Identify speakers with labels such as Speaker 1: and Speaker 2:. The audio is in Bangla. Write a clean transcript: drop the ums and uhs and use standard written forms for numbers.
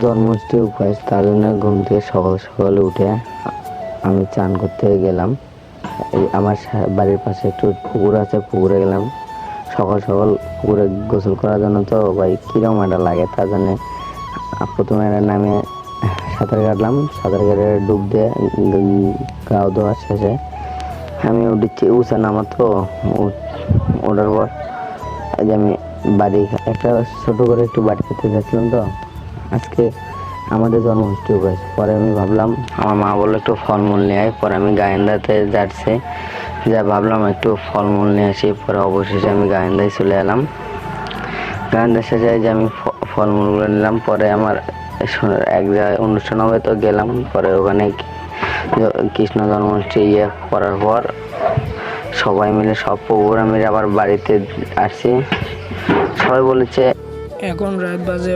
Speaker 1: জন্মাষ্টমী উপবাস, তার জন্য ঘুম থেকে সকাল সকাল উঠে আমি চান করতে গেলাম। এই আমার বাড়ির পাশে একটু পুকুর আছে, পুকুরে গেলাম সকাল সকাল। পুকুরে গোসল করার জন্য তো ভাই কিরকম একটা লাগে, তার জন্যে প্রথমে নামে সাঁতার কাটলাম। সাঁতার কেটে ডুব দিয়ে গাও ধোয়া শেষে আমি উঠেছি উঁচা নামা তো। ওঠার পর আজ আমি বাড়ি একটা ছোট করে একটু বাড়ি খেতে যাচ্ছিলাম তো। আজকে আমাদের জন্মাষ্টমী উপবাস। পরে আমি ভাবলাম, আমার মা বললো একটু ফলমূল নিয়ে আয়। পরে আমি গায়েন্দাতে যাচ্ছি, যা ভাবলাম একটু ফলমূল নিয়ে আসি। পরে অবশেষে আমি গায়েন্দায় চলে এলাম। গায়েন্দা শেষে যে আমি ফলমূলগুলো নিলাম। পরে আমার এক জায়গায় অনুষ্ঠান হবে তো গেলাম। পরে ওখানে কৃষ্ণ জন্মাষ্টমী করার পর সবাই মিলে সব প্রোগ্রাম মিলে আবার বাড়িতে আসছি। সবাই বলেছে
Speaker 2: এখন রাত বাজে